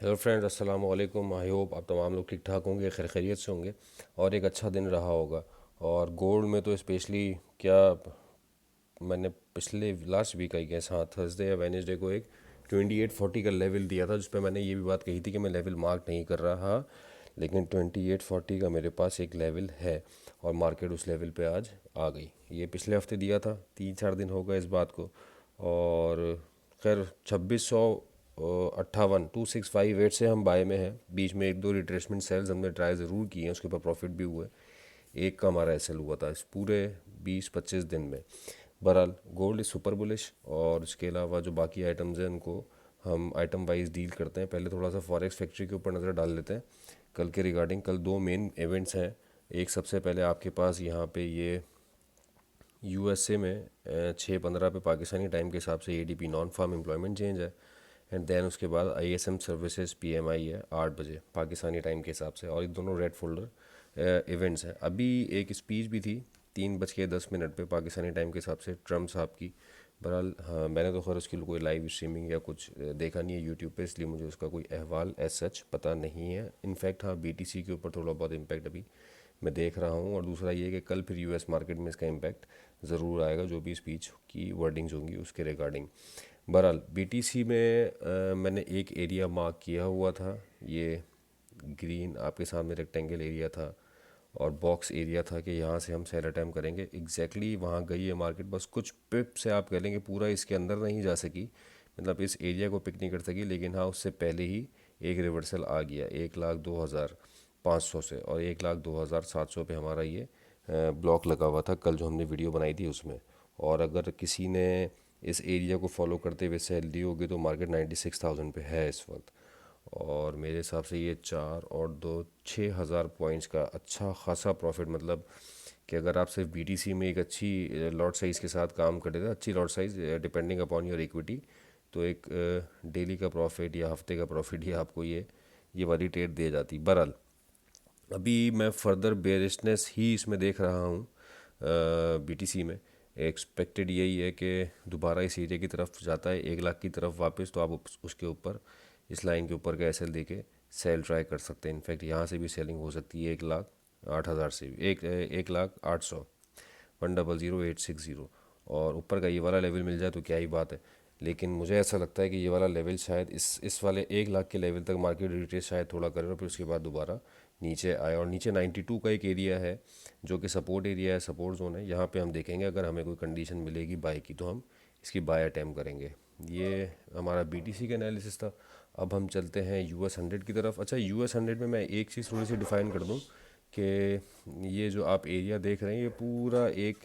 Hello friends, अस्सलाम वालेकुम। I hope आप तमाम लोग ठीक ठाक होंगे, खैर खैरियत से होंगे और एक अच्छा दिन रहा होगा। और गोल्ड में तो स्पेशली क्या, मैंने पिछले लास्ट वीक आई गेस, हाँ थर्सडे या वेनेसडे को एक 2840 का लेवल दिया था, जिस पे मैंने ये भी बात कही थी कि मैं लेवल मार्क नहीं कर रहा, लेकिन 2840 का मेरे पास एक लेवल है और मार्केट उस लेवल पे आज आ गई। ये पिछले हफ्ते दिया था, 3-4 दिन हो गए इस बात को। और खैर 2658 से हम बाय में हैं। बीच में एक दो रिट्रेसमेंट सेल्स हमने ट्राई ज़रूर किए हैं, उसके ऊपर प्रॉफिट भी हुए। एक का हमारा एसएल हुआ था इस पूरे 20-25 दिन में। बहरहाल गोल्ड इज सुपर बुलिश। और इसके अलावा जो बाकी आइटम्स हैं उनको हम आइटम वाइज डील करते हैं। पहले थोड़ा सा फॉरेक्स फैक्ट्री के ऊपर नज़र डाल लेते हैं कल के रिगार्डिंग। कल दो मेन इवेंट्स हैं। एक सबसे पहले आपके पास यहाँ पे ये यूएसए में 6:15 पे पाकिस्तानी टाइम के हिसाब से ADP non farm employment change है। एंड देन उसके बाद आईएसएम सर्विसेज पीएमआई है 8 बजे पाकिस्तानी टाइम के हिसाब से। और ये दोनों रेड फोल्डर इवेंट्स हैं। अभी एक स्पीच भी थी 3:10 पे पाकिस्तानी टाइम के हिसाब से ट्रम्प साहब की। बहरहाल हाँ, मैंने तो खैर उसकी कोई लाइव स्ट्रीमिंग या कुछ देखा नहीं है यूट्यूब पे, इसलिए मुझे उसका कोई अहवाल एज सच पता नहीं है। इनफैक्ट हाँ, बीटीसी के ऊपर थोड़ा बहुत इम्पैक्ट अभी मैं देख रहा हूँ। और दूसरा ये कि कल फिर यूएस मार्केट में इसका इम्पैक्ट ज़रूर आएगा, जो भी स्पीच की वर्डिंग्स होंगी उसके रिगार्डिंग। बहरहाल बीटीसी में मैंने एक एरिया मार्क किया हुआ था। ये ग्रीन आपके सामने रेक्टेंगल एरिया था और बॉक्स एरिया था कि यहाँ से हम सेल अटैम्प करेंगे। एग्जैक्टली वहाँ गई है मार्केट, बस कुछ पिप से आप कह लेंगे पूरा इसके अंदर नहीं जा सकी, मतलब इस एरिया को पिक नहीं कर सकी। लेकिन हाँ, उससे पहले ही एक रिवर्सल आ गया 1,02,500 से, और 1,02,700 पे हमारा ये ब्लॉक लगा हुआ था कल जो हमने वीडियो बनाई थी उसमें। और अगर किसी ने इस एरिया को फॉलो करते हुए सेल दी होगी तो मार्केट 96,000 पे है इस वक्त। और मेरे हिसाब से ये 4 और 2 6,000 पॉइंट्स का अच्छा खासा प्रॉफिट, मतलब कि अगर आप सिर्फ बीटीसी में एक अच्छी लॉट साइज़ के साथ काम करते थे, अच्छी lot size depending upon your equity, तो एक डेली का प्रॉफिट या हफ्ते का प्रॉफिट ही आपको ये वाली ट्रेड दे जाती। बहरहाल अभी मैं फर्दर बेरिशनेस ही इसमें देख रहा हूँ बीटीसी में। एक्सपेक्टेड यही है कि दोबारा इस एरिया की तरफ जाता है 1 लाख की तरफ वापस, तो आप उसके ऊपर इस लाइन के ऊपर का एसएल दे के सेल ट्राई कर सकते हैं। इनफैक्ट यहाँ से भी सेलिंग हो सकती है 1,08,000 से भी, 1,08,000, 1,00,860। और ऊपर का ये वाला लेवल मिल जाए तो क्या ही बात है। लेकिन मुझे ऐसा लगता है कि ये वाला लेवल शायद इस वाले 1 लाख के लेवल तक मार्केट रिट्रेस शायद थोड़ा करे और फिर उसके बाद दोबारा नीचे आए। और नीचे 92 का एक एरिया है जो कि सपोर्ट एरिया है, सपोर्ट जोन है। यहाँ पे हम देखेंगे अगर हमें कोई कंडीशन मिलेगी बाय की तो हम इसकी बाय अटैम्प करेंगे। ये हमारा बीटीसी का एनालिसिस था। अब हम चलते हैं यूएस 100 की तरफ। अच्छा, यूएस 100 में मैं एक चीज़ थोड़ी सी डिफाइन कर दूँ कि ये जो आप एरिया देख रहे हैं ये पूरा एक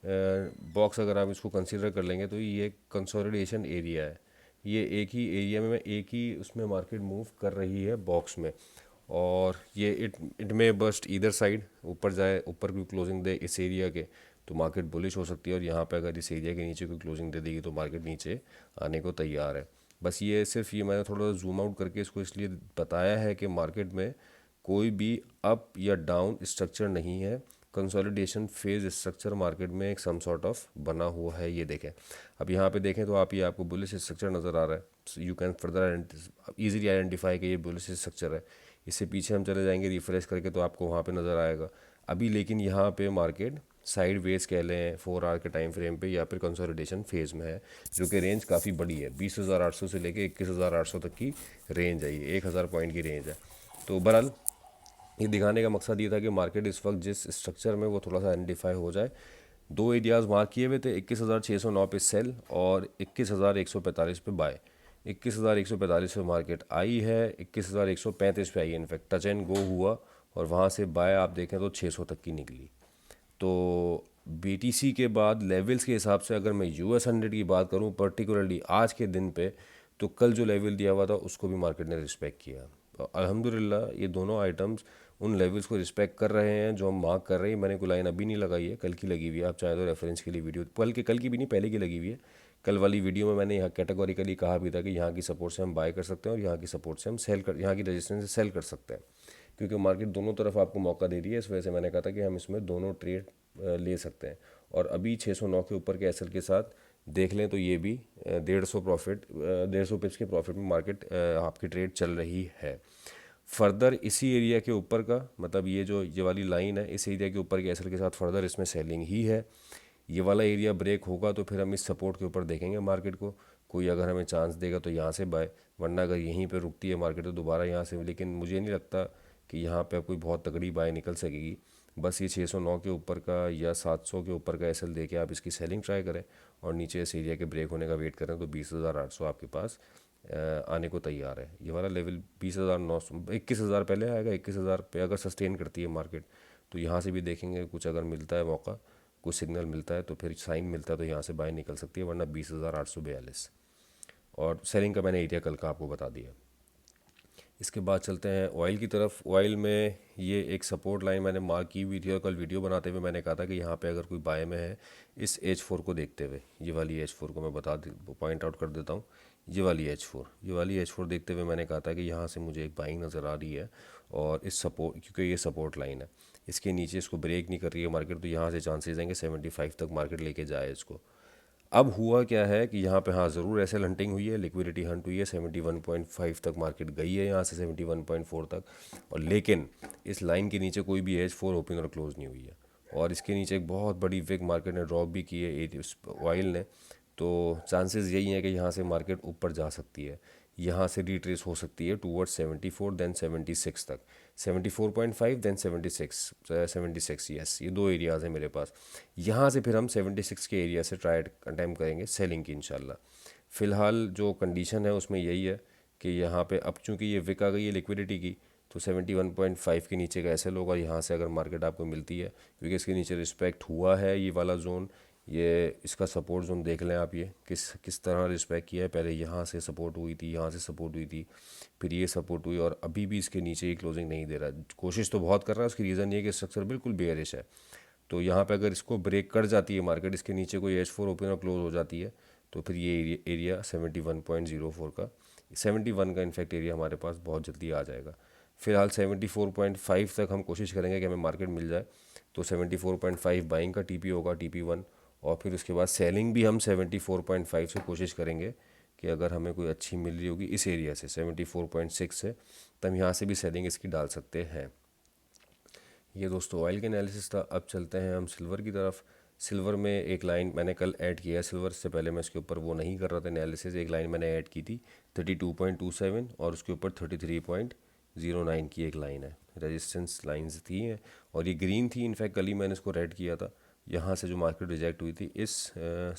बॉक्स, अगर आप इसको कंसीडर कर लेंगे तो ये कंसोलिडेशन एरिया है। ये एक ही एरिया में एक ही उसमें मार्केट मूव कर रही है बॉक्स में। और ये इट में बस्ट ईदर साइड ऊपर जाए, ऊपर की क्लोजिंग दे इस एरिया के तो मार्केट बुलिश हो सकती है, और यहाँ पे अगर इस एरिया के नीचे कोई क्लोजिंग दे देगी तो मार्केट नीचे आने को तैयार है। बस ये सिर्फ ये मैंने थोड़ा जूम आउट करके इसको इसलिए बताया है कि मार्केट में कोई भी अप या डाउन स्ट्रक्चर नहीं है। कंसोलिडेशन फेज स्ट्रक्चर मार्केट में एक सम सॉर्ट ऑफ बना हुआ है। ये देखें, अब यहाँ पे देखें तो आप ये आपको बुलिश स्ट्रक्चर नज़र आ रहा है। You can further easily identify कि ये बुलिश स्ट्रक्चर है। इससे पीछे हम चले जाएंगे रिफ्रेश करके तो आपको वहाँ पे नज़र आएगा अभी। लेकिन यहाँ पे मार्केट साइड वेज कह लें 4 आवर के टाइम फ्रेम पे या फिर कंसोलिडेशन फेज़ में है, जो कि रेंज काफ़ी बड़ी है। 20,800 से लेके 21,800 तक की रेंज है, ये 1,000 पॉइंट की रेंज है। तो बहरहाल ये दिखाने का मकसद ये था कि मार्केट इस वक्त जिस स्ट्रक्चर में वो थोड़ा सा आइडेंटिफाई हो जाए। दो एरियाज़ मार्क किए हुए थे, 21,609 पे सेल और 21,145 पे बाय। 21,145 पे मार्केट आई है, 21,135 पे आई है। इनफैक्ट टच एंड गो हुआ और वहाँ से बाय आप देखें तो 600 तक की निकली। तो बीटीसी के बाद लेवल्स के हिसाब से अगर मैं यूएस 100 की बात करूं पर्टिकुलरली आज के दिन पे, तो कल जो लेवल दिया हुआ था उसको भी मार्केट ने रिस्पेक्ट किया। तो अल्हम्दुलिल्लाह ये दोनों आइटम्स उन लेवल्स को रिस्पेक्ट कर रहे हैं जो हम मार्क कर रहे हैं। मैंने कोई लाइन अभी नहीं लगाई है, कल की लगी हुई है। आप चाहे तो रेफरेंस के लिए वीडियो कल की भी नहीं, पहले की लगी हुई है। कल वाली वीडियो में मैंने यहाँ कैटेगोरिकली कहा भी था कि यहाँ की सपोर्ट से हम बाय कर सकते हैं और यहाँ की सपोर्ट से हम सेल कर, यहाँ की रजिस्टेंस से सेल कर सकते हैं, क्योंकि मार्केट दोनों तरफ आपको मौका दे रही है। इस वजह से मैंने कहा था कि हम इसमें दोनों ट्रेड ले सकते हैं। और अभी 609 के ऊपर के एसएल के साथ देख लें तो ये भी 150 पिप्स के प्रॉफिट में मार्केट आपकी ट्रेड चल रही है। फर्दर इसी एरिया के ऊपर का मतलब ये वाली लाइन है, इस एरिया के ऊपर के एसएल के साथ फर्दर इसमें सेलिंग ही है। ये वाला एरिया ब्रेक होगा तो फिर हम इस सपोर्ट के ऊपर देखेंगे मार्केट को, कोई अगर हमें चांस देगा तो यहाँ से बाय, वरना अगर यहीं पे रुकती है मार्केट तो दोबारा यहाँ से। लेकिन मुझे नहीं लगता कि यहाँ पे कोई बहुत तगड़ी बाय निकल सकेगी। बस ये 609 के ऊपर का या 700 के ऊपर का एसएल देके आप इसकी सेलिंग ट्राई करें और नीचे इस एरिया के ब्रेक होने का वेट करें तो 20,800 आपके पास आने को तैयार है। ये वाला लेवल 20,900 21,000 पहले आएगा, 21,000 पे अगर सस्टेन करती है मार्केट तो यहाँ से भी देखेंगे कुछ अगर मिलता है मौका, कुछ सिग्नल मिलता है तो फिर साइन मिलता है तो यहाँ से बाय निकल सकती है, वरना 20,842। और सेलिंग का मैंने एरिया कल का आपको बता दिया। इसके बाद चलते हैं ऑयल की तरफ। ऑयल में ये एक सपोर्ट लाइन मैंने मार्क की हुई थी और कल वीडियो बनाते हुए मैंने कहा था कि यहाँ पे अगर कोई बाय में है इस H4 को देखते हुए, ये वाली H4 को मैं पॉइंट आउट कर देता हूँ। ये वाली H4 देखते हुए मैंने कहा था कि यहाँ से मुझे एक बाइंग नज़र आ रही है और इस सपोर्ट, क्योंकि ये सपोर्ट लाइन है, इसके नीचे इसको ब्रेक नहीं कर रही है मार्केट तो यहाँ से चांसेस हैं कि 75 तक मार्केट लेके जाए इसको। अब हुआ क्या है कि यहाँ पे हाँ ज़रूर एसएल हंटिंग हुई है, लिक्विडिटी हंट हुई है, 71.5 तक मार्केट गई है यहाँ से 71.4 तक, और लेकिन इस लाइन के नीचे कोई भी H4 ओपन और क्लोज नहीं हुई है। और इसके नीचे एक बहुत बड़ी विग मार्केट ने ड्रॉप भी की है ऑयल ने, तो चांसेस यही है कि यहाँ से मार्केट ऊपर जा सकती है, यहाँ से रिट्रेस हो सकती है टूवर्ड्स 74 देन 76 तक, 74.5 देन 76 यस, ये दो एरियाज़ हैं मेरे पास। यहाँ से फिर हम 76 के एरिया से ट्राई अटैम्प्ट करेंगे सेलिंग की इंशाल्लाह। फ़िलहाल जो कंडीशन है उसमें यही है कि यहाँ पे अब चूंकि ये विक आ गई है लिक्विडिटी की तो 71.5 के नीचे का एसएल होगा। यहाँ से अगर मार्केट आपको मिलती है, क्योंकि इसके नीचे रिस्पेक्ट हुआ है ये वाला जोन, ये इसका सपोर्ट जोन देख लें आप, ये किस तरह रिस्पेक्ट किया है। पहले यहाँ से सपोर्ट हुई थी, यहाँ से सपोर्ट हुई थी, फिर ये सपोर्ट हुई और अभी भी इसके नीचे ही क्लोजिंग नहीं दे रहा। कोशिश तो बहुत कर रहा है, उसकी रीज़न ये है कि स्ट्रक्चर बिल्कुल बेयरिश है। तो यहाँ पे अगर इसको ब्रेक कर जाती है मार्केट, इसके नीचे कोई H4 ओपन और क्लोज हो जाती है तो फिर ये एरिया 71.04 का, 71 का इनफैक्ट एरिया हमारे पास बहुत जल्दी आ जाएगा। फिलहाल 74.5 तक हम कोशिश करेंगे कि हमें मार्केट मिल जाए, तो 74.5 बाइंग का टीपी होगा, TP1, और फिर उसके बाद सेलिंग भी हम 74.5 से कोशिश करेंगे कि अगर हमें कोई अच्छी मिल रही होगी इस एरिया से 74.6 से, तो हम यहाँ से भी सेलिंग इसकी डाल सकते हैं। ये दोस्तों ऑयल के एनालिसिस था। अब चलते हैं हम सिल्वर की तरफ। सिल्वर में एक लाइन मैंने कल ऐड किया है, सिल्वर से पहले मैं इसके ऊपर वो नहीं कर रहा था एनालिसिस। एक लाइन मैंने ऐड की थी 32.27 और उसके ऊपर 33.09 की एक लाइन है, रेजिस्टेंस लाइंस थी हैं और ये ग्रीन थी। इनफैक्ट कल ही मैंने इसको रेड किया था, यहाँ से जो मार्केट रिजेक्ट हुई थी इस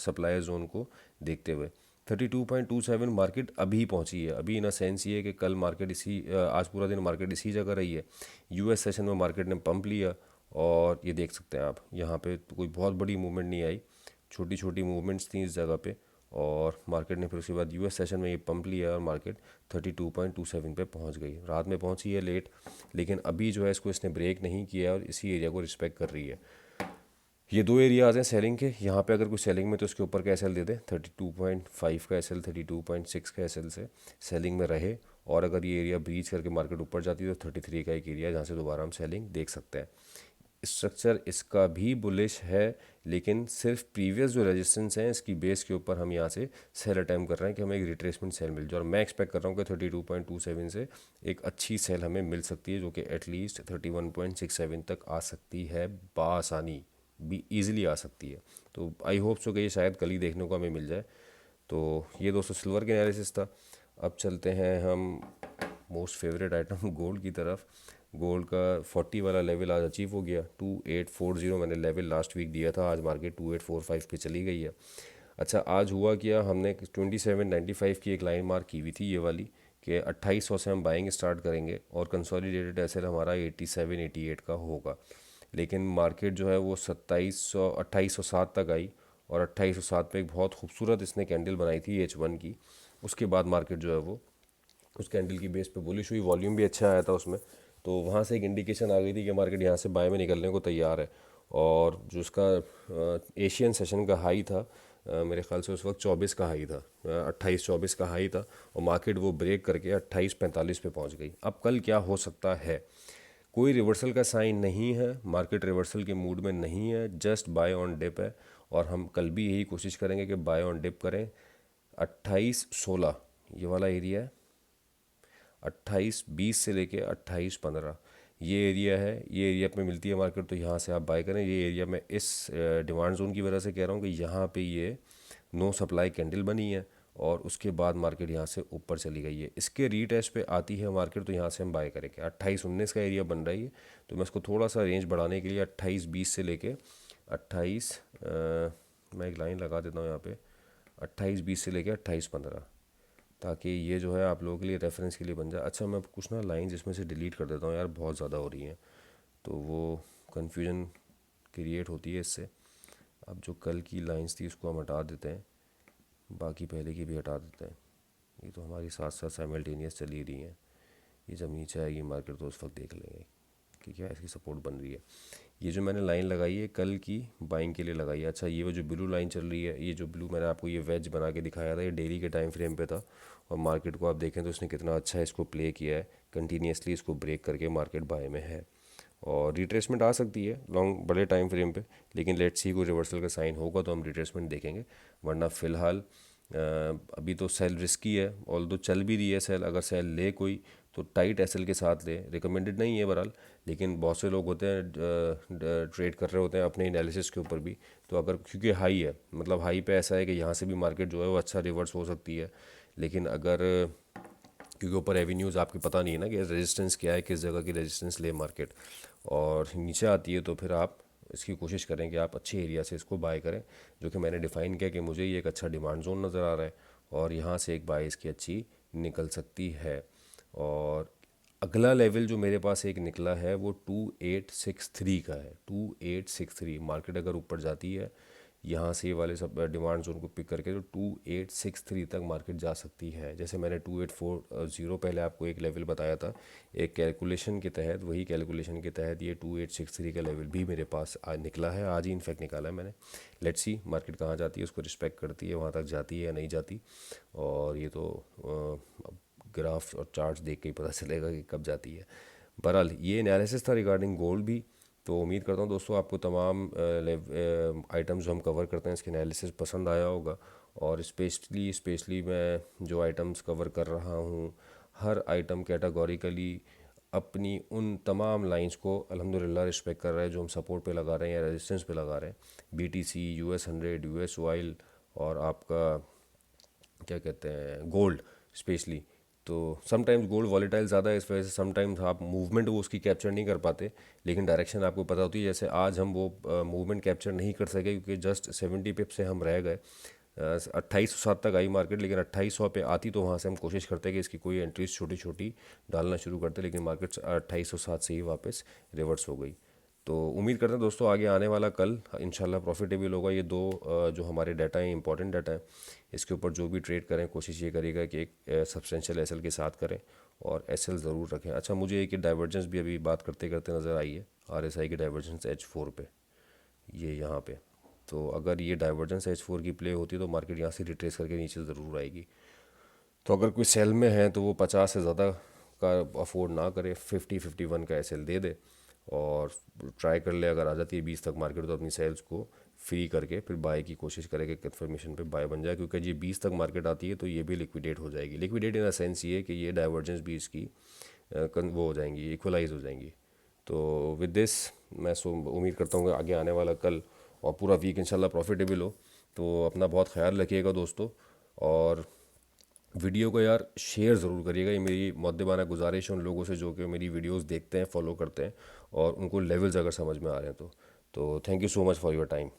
सप्लाई जोन को देखते हुए 32.27 मार्केट अभी पहुंची है। अभी इन सेंस ये है कि कल मार्केट आज पूरा दिन मार्केट इसी जगह रही है। यूएस सेशन में मार्केट ने पंप लिया और ये देख सकते हैं आप, यहाँ पे तो कोई बहुत बड़ी मूवमेंट नहीं आई, छोटी छोटी मूवमेंट्स थी इस जगह पे, और मार्केट ने फिर उसके बाद यूएस सेशन में ये पंप लिया और मार्केट 32.27 पे पहुंच गई। रात में पहुंची है लेट, लेकिन अभी जो है इसको इसने ब्रेक नहीं किया है और इसी एरिया को रिस्पेक्ट कर रही है। ये दो एरियाज़ हैं सेलिंग के। यहाँ पे अगर कोई सेलिंग में तो उसके ऊपर का एसएल दे दे, 32.5 का एसएल, 32.6 का एसएल से सेलिंग में रहे, और अगर ये एरिया ब्रीच करके मार्केट ऊपर जाती है तो 33 का एक एरिया जहाँ से दोबारा हम सेलिंग देख सकते हैं। स्ट्रक्चर इसका भी बुलिश है, लेकिन सिर्फ प्रीवियस जो रेजिस्टेंस हैं इसकी बेस के ऊपर हम यहाँ से सेल अटैम्प्ट कर रहे हैं कि हमें एक रिट्रेसमेंट सेल मिल जाए, और मैं एक्सपेक्ट कर रहा हूँ कि 32.27 से एक अच्छी सेल हमें मिल सकती है जो कि एटलीस्ट 31.67 तक आ सकती है, बासानी भी ईजिली आ सकती है। तो आई होप सो कि ये शायद कल ही देखने को हमें मिल जाए। तो ये दोस्तों सिल्वर के एनालिसिस था। अब चलते हैं हम मोस्ट फेवरेट आइटम गोल्ड की तरफ। गोल्ड का 40 वाला लेवल आज अचीव हो गया, 2840 मैंने लेवल लास्ट वीक दिया था, आज मार्केट 2845 पे चली गई है। अच्छा, आज हुआ क्या, हमने 2795 की एक लाइन मार्क की हुई थी ये वाली, कि 2800 से हम बाइंग स्टार्ट करेंगे और कंसोलिडेटेड एसएल हमारा 87-88 का होगा। लेकिन मार्केट जो है वो 2807 तक आई और 2807 पे एक बहुत खूबसूरत इसने कैंडल बनाई थी H1 की। उसके बाद मार्केट जो है वो उस कैंडल की बेस पे बुलिश हुई, वॉल्यूम भी अच्छा आया था उसमें, तो वहाँ से एक इंडिकेशन आ गई थी कि मार्केट यहाँ से बाय में निकलने को तैयार है। और जो उसका एशियन सेशन का हाई था, मेरे ख्याल से उस वक्त 24 का हाई था, 28-24 का हाई था, और मार्केट वो ब्रेक करके 28-45 पे पहुँच गई। अब कल क्या हो सकता है, कोई रिवर्सल का साइन नहीं है, मार्केट रिवर्सल के मूड में नहीं है, जस्ट बाय ऑन डिप है। और हम कल भी यही कोशिश करेंगे कि बाय ऑन डिप करें 28-16, ये वाला एरिया है 28-20 से लेके 28-15, ये एरिया है। ये एरिया पे मिलती है मार्केट, तो यहाँ से आप बाय करें। ये एरिया मैं इस डिमांड जोन की वजह से कह रहा हूँ कि यहाँ पे ये नो सप्लाई कैंडल बनी है और उसके बाद मार्केट यहाँ से ऊपर चली गई है। इसके रीटेस्ट पे आती है मार्केट तो यहाँ से हम बाय करेंगे। 28-19 का एरिया बन रही है, तो मैं इसको थोड़ा सा रेंज बढ़ाने के लिए 28-20 से लेके 28, मैं एक लाइन लगा देता हूँ यहाँ पे, 28-20 से लेके 28-15, ताकि ये जो है आप लोगों के लिए रेफरेंस के लिए बन जाए। अच्छा, मैं कुछ ना लाइंस इसमें से डिलीट कर देता हूँ यार, बहुत ज़्यादा हो रही हैं, तो वो कन्फ्यूजन क्रिएट होती है इससे। अब जो कल की लाइंस थी उसको हम हटा देते हैं, बाकी पहले की भी हटा देते हैं। ये तो हमारी साथ साथ साइमल्टेनियस चली रही हैं। ये जब नीचे आएगी मार्केट तो उस वक्त देख लेंगे कि क्या इसकी सपोर्ट बन रही है। ये जो मैंने लाइन लगाई है कल की बाइंग के लिए लगाई है। अच्छा, ये वो जो ब्लू लाइन चल रही है, ये जो ब्लू मैंने आपको ये वेज बना के दिखाया था, ये डेली के टाइम फ्रेम पे था और मार्केट को आप देखें तो इसने कितना अच्छा इसको प्ले किया है, कंटिन्यूसली इसको ब्रेक करके मार्केट बाय में है। और रिट्रेसमेंट आ सकती है लॉन्ग बड़े टाइम फ्रेम पे, लेकिन लेट्स सी कोई रिवर्सल का साइन होगा तो हम रिट्रेसमेंट देखेंगे, वरना फ़िलहाल अभी तो सेल रिस्की है। ऑल दो चल भी रही है सेल, अगर सेल ले कोई तो टाइट एसएल के साथ ले, रिकमेंडेड नहीं है बहरहाल, लेकिन बहुत से लोग होते हैं ट्रेड कर रहे होते हैं अपने एनालिसिस के ऊपर भी। तो अगर क्योंकि हाई है, मतलब हाई पे ऐसा है कि यहाँ से भी मार्केट जो है वो अच्छा रिवर्स हो सकती है, लेकिन अगर क्योंकि ऊपर एवेन्यूज़ आपको पता नहीं है ना कि रेजिस्टेंस क्या है, किस जगह की रेजिस्टेंस ले मार्केट, और नीचे आती है तो फिर आप इसकी कोशिश करें कि आप अच्छे एरिया से इसको बाय करें, जो कि मैंने डिफ़ाइन किया कि मुझे ये एक अच्छा डिमांड जोन नज़र आ रहा है और यहाँ से एक बाय इसकी अच्छी निकल सकती है। और अगला लेवल जो मेरे पास एक निकला है वो 2863 का है। 2863 मार्केट अगर ऊपर जाती है यहाँ से ये वाले सब डिमांड जोन को पिक करके, तो 2863 तक मार्केट जा सकती है। जैसे मैंने 2840 पहले आपको एक लेवल बताया था एक कैलकुलेशन के तहत, वही कैलकुलेशन के तहत ये 2863 का लेवल भी मेरे पास आज निकला है, आज ही इनफैक्ट निकाला है मैंने। लेट्स सी मार्केट कहाँ जाती है, उसको रिस्पेक्ट करती है, वहाँ तक जाती है या नहीं जाती, और ये तो ग्राफ और चार्ट्स देख के ही पता चलेगा कि कब जाती है। बहरहाल ये एनालिसिस था रिगार्डिंग गोल्ड भी। तो उम्मीद करता हूँ दोस्तों आपको तमाम आइटम्स जो हम कवर करते हैं इसके एनालिसिस पसंद आया होगा, और स्पेशली मैं जो आइटम्स कवर कर रहा हूँ हर आइटम कैटेगोरिकली अपनी उन तमाम लाइंस को अल्हम्दुलिल्लाह रिस्पेक्ट कर रहा है जो हम सपोर्ट पे लगा रहे हैं या रेजिस्टेंस पे लगा रहे हैं। BTC, US 100, US ऑयल और आपका क्या कहते हैं गोल्ड स्पेशली। तो समटाइम्स गोल्ड वॉलेटाइल ज़्यादा है, इस वजह से समटाइम्स आप मूवमेंट वो उसकी कैप्चर नहीं कर पाते, लेकिन डायरेक्शन आपको पता होती है। जैसे आज हम वो मूवमेंट कैप्चर नहीं कर सके क्योंकि जस्ट 70 पिप से हम रह गए। 2807 तक आई मार्केट, लेकिन 2800 पे आती तो वहाँ से हम कोशिश करते कि इसकी कोई एंट्रीज छोटी छोटी डालना शुरू करते, लेकिन मार्केट 2807 से ही वापस रिवर्स हो गई। तो उम्मीद करते हैं दोस्तों आगे आने वाला कल इंशाल्लाह प्रॉफिटेबल होगा। ये दो जो हमारे डाटा हैं इंपॉर्टेंट डाटा है, इसके ऊपर जो भी ट्रेड करें कोशिश ये करेगा कि एक सब्सटेंशियल एसएल के साथ करें और एसएल ज़रूर रखें। अच्छा, मुझे एक डाइवर्जेंस भी अभी बात करते करते नज़र आई है, RSI की डाइवर्जेंस H4 पे, ये यहाँ पे। तो अगर ये डाइवर्जेंस H4 की प्ले होती है तो मार्केट यहाँ से रिट्रेस करके नीचे ज़रूर आएगी। तो अगर कोई सेल में है तो वो 50 से ज़्यादा का अफोर्ड ना करे, 50-51 का एसएल दे दे और ट्राई कर ले। अगर आ जाती है 20 तक मार्केट तो अपनी सेल्स को फ्री करके फिर बाय की कोशिश करेगा, कन्फर्मेशन पे बाय बन जाए, क्योंकि ये 20 तक मार्केट आती है तो ये भी लिक्विडेट हो जाएगी। लिक्विडेट इन द सेंस ये कि ये डाइवर्जेंस भी इसकी वो हो जाएंगी, इक्वलाइज हो जाएंगी। तो विद दिस मैं उम्मीद करता हूँ कि आगे आने वाला कल और पूरा वीक इंशाल्लाह प्रॉफिटेबल हो। तो अपना बहुत ख्याल रखिएगा दोस्तों, और वीडियो को यार शेयर ज़रूर करिएगा। ये मेरी मुद्दबाना गुजारिश है उन लोगों से जो कि मेरी वीडियोस देखते हैं, फॉलो करते हैं और उनको लेवल्स अगर समझ में आ रहे हैं तो thank you so much for your time.